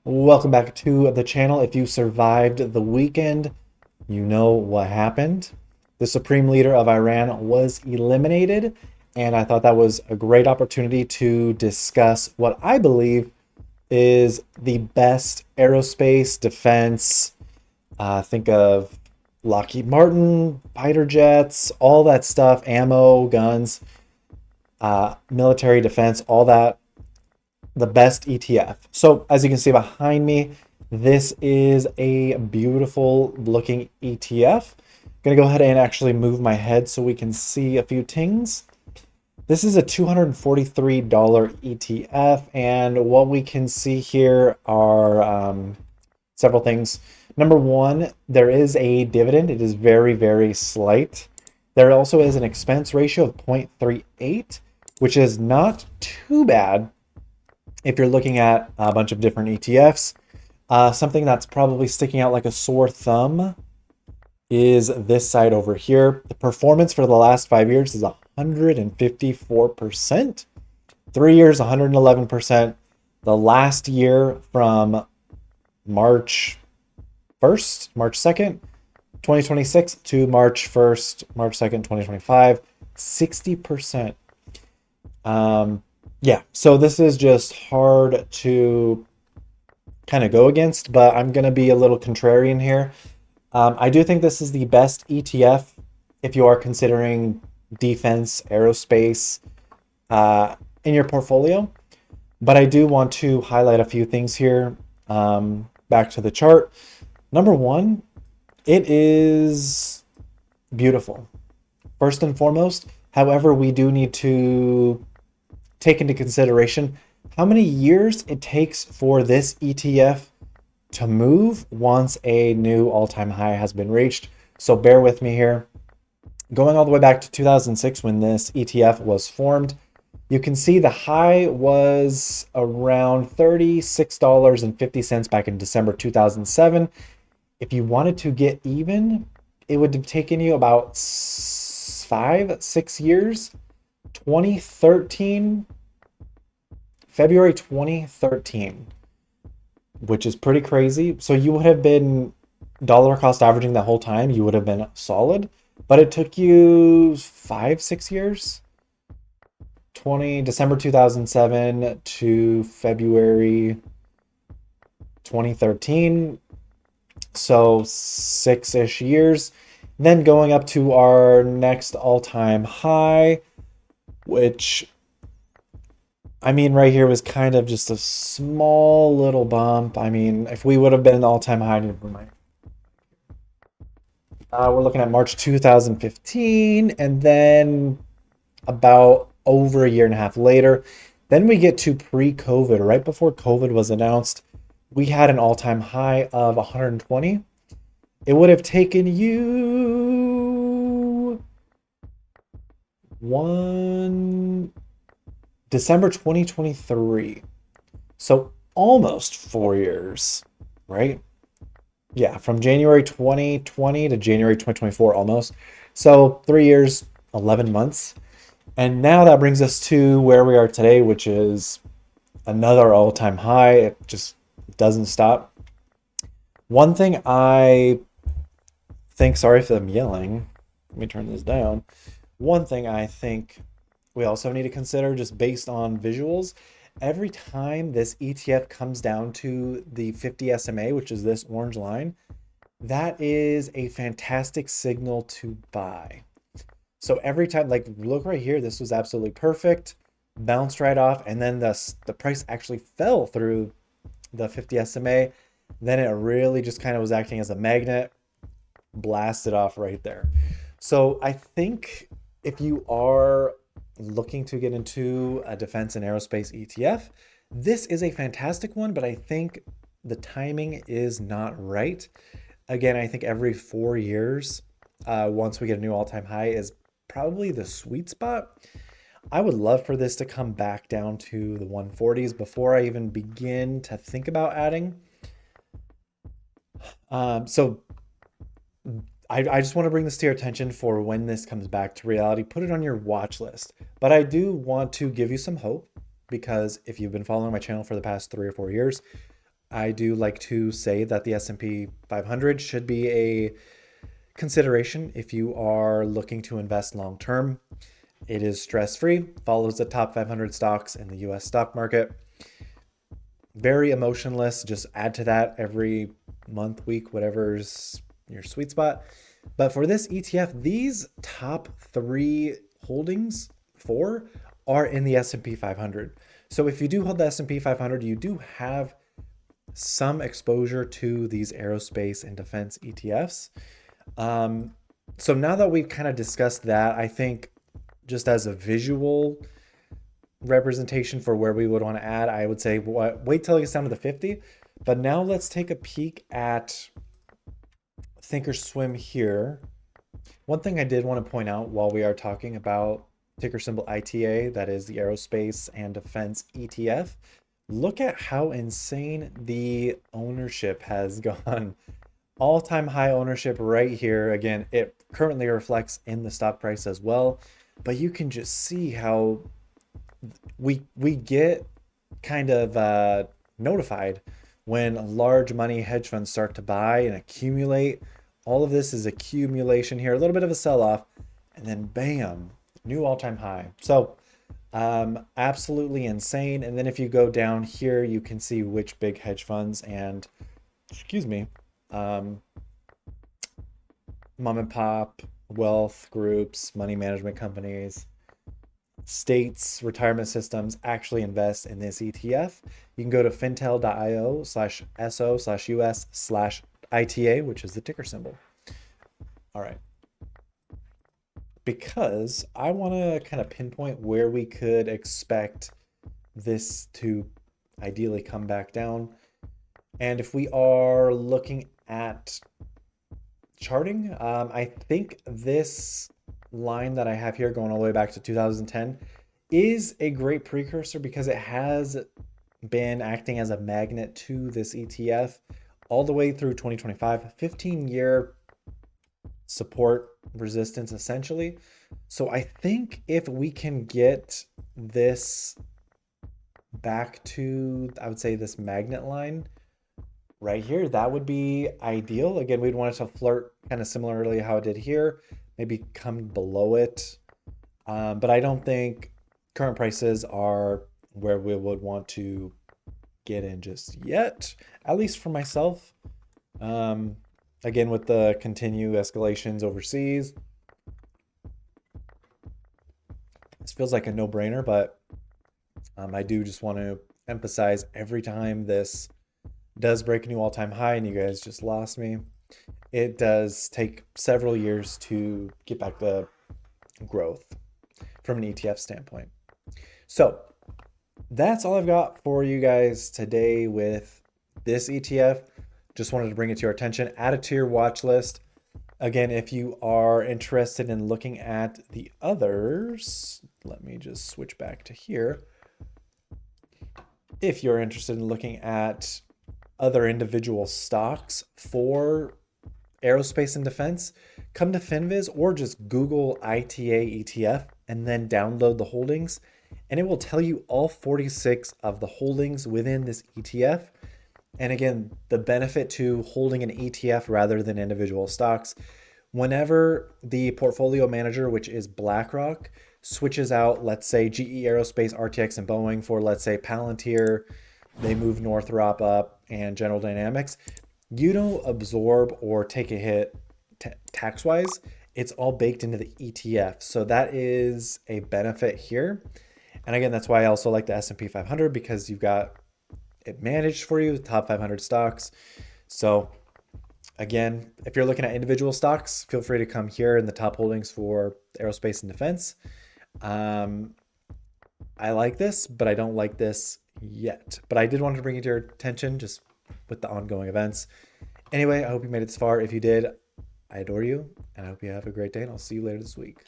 Welcome back to the channel. If you survived the weekend, you know what happened. The supreme leader of Iran was eliminated, and I thought that was a great opportunity to discuss what I believe is the best aerospace defense. Think of Lockheed Martin, fighter jets, all that stuff, ammo, guns, military defense, all that, the best ETF. So as you can see behind me, this is a beautiful looking ETF. I'm gonna go ahead and actually move my head so we can see a few things. This is a $243 ETF, and what we can see here are several things. Number one, there is a dividend. It is very, very slight. There also is an expense ratio of 0.38, which is not too bad if you're looking at a bunch of different ETFs. Something that's probably sticking out like a sore thumb is this side over here. The performance for the last 5 years is 154%. 3 years, 111%. The last year from March 1st, March 2nd, 2026 to March 1st, March 2nd, 2025, 60%. Yeah, so this is just hard to kind of go against, but I'm going to be a little contrarian here. I do think this is the best ETF if you are considering defense, aerospace in your portfolio. But I do want to highlight a few things here. Back to the chart. Number one, it is beautiful. First and foremost, however, we do need to take into consideration how many years it takes for this ETF to move once a new all-time high has been reached. So bear with me here. Going all the way back to 2006 when this ETF was formed, you can see the high was around $36.50 back in December 2007. If you wanted to get even, it would have taken you about 5-6 years. 2013, February 2013, which is pretty crazy. So you would have been dollar cost averaging the whole time. You would have been solid, but it took you 5-6 years. December 2007 to February 2013. So 6-ish years. Then going up to our next all-time high, which, I mean, right here was kind of just a small little bump. I mean, if we would have been an all-time high, we're looking at March 2015, and then about over a year and a half later, then we get to pre-COVID. Right before COVID was announced, we had an all-time high of 120. It would have taken you December 2023. So almost 4 years, right? Yeah, from January 2020 to January 2024, almost. So 3 years, 11 months. And now that brings us to where we are today, which is another all-time high. It just doesn't stop. One thing I think, sorry if I'm yelling, let me turn this down. One thing I think we also need to consider, just based on visuals, every time this ETF comes down to the 50 SMA, which is this orange line, that is a fantastic signal to buy. So every time, like, look right here, this was absolutely perfect, bounced right off, and then the price actually fell through the 50 SMA. Then it really just kind of was acting as a magnet, blasted off right there. So I think if you are looking to get into a defense and aerospace ETF, this is a fantastic one, but I think the timing is not right. Again, I think every 4 years, once we get a new all-time high, is probably the sweet spot. I would love for this to come back down to the 140s before I even begin to think about adding. So I just want to bring this to your attention for when this comes back to reality. Put it on your watch list. But I do want to give you some hope, because if you've been following my channel for the past 3 or 4 years, I do like to say that the S&P 500 should be a consideration if you are looking to invest long term. It is stress-free, follows the top 500 stocks in the US stock market. Very emotionless, just add to that every month, week, whatever's your sweet spot. But for this ETF, these top 3 holdings, 4, are in the S&P 500. So if you do hold the S&P 500, you do have some exposure to these aerospace and defense ETFs. So now that we've kind of discussed that, I think just as a visual representation for where we would want to add, I would say wait till it gets down to the 50. But now let's take a peek at Thinkorswim here. One thing I did want to point out while we are talking about ticker symbol ITA, that is the Aerospace and Defense ETF, look at how insane the ownership has gone. All-time high ownership right here. Again, it currently reflects in the stock price as well, but you can just see how we get kind of notified when large money hedge funds start to buy and accumulate. All of this is accumulation here, a little bit of a sell-off, and then bam, new all-time high. So absolutely insane. And then if you go down here, you can see which big hedge funds and, mom and pop wealth groups, money management companies, states, retirement systems actually invest in this ETF. You can go to fintel.io/so/US/ITA, which is the ticker symbol. All right. Because I want to kind of pinpoint where we could expect this to ideally come back down. And if we are looking at charting, I think this line that I have here going all the way back to 2010 is a great precursor because it has been acting as a magnet to this ETF all the way through 2025, 15-year support resistance essentially. So I think if we can get this back to, I would say, this magnet line right here, that would be ideal. Again, we'd want it to flirt kind of similarly how it did here, maybe come below it. But I don't think current prices are where we would want to get in just yet, at least for myself. Again, with the continued escalations overseas, this feels like a no-brainer, but I do just want to emphasize every time this does break a new all-time high and you guys just lost me, it does take several years to get back to growth from an ETF standpoint. So that's all I've got for you guys today with this ETF. Just wanted to bring it to your attention. Add it to your watch list. Again, if you are interested in looking at the others, let me just switch back to here. If you're interested in looking at other individual stocks for aerospace and defense, come to FinViz or just Google ITA ETF and then download the holdings. And it will tell you all 46 of the holdings within this ETF. And again, the benefit to holding an ETF rather than individual stocks, whenever the portfolio manager, which is BlackRock, switches out, let's say GE Aerospace, RTX, and Boeing for, let's say, Palantir, they move Northrop up and General Dynamics, you don't absorb or take a hit tax-wise. It's all baked into the ETF. So that is a benefit here. And again, that's why I also like the S&P 500 because you've got it managed for you, the top 500 stocks. So again, if you're looking at individual stocks, feel free to come here in the top holdings for aerospace and defense. I like this, but I don't like this yet. But I did want to bring it to your attention just with the ongoing events. Anyway, I hope you made it this far. If you did, I adore you, and I hope you have a great day, and I'll see you later this week.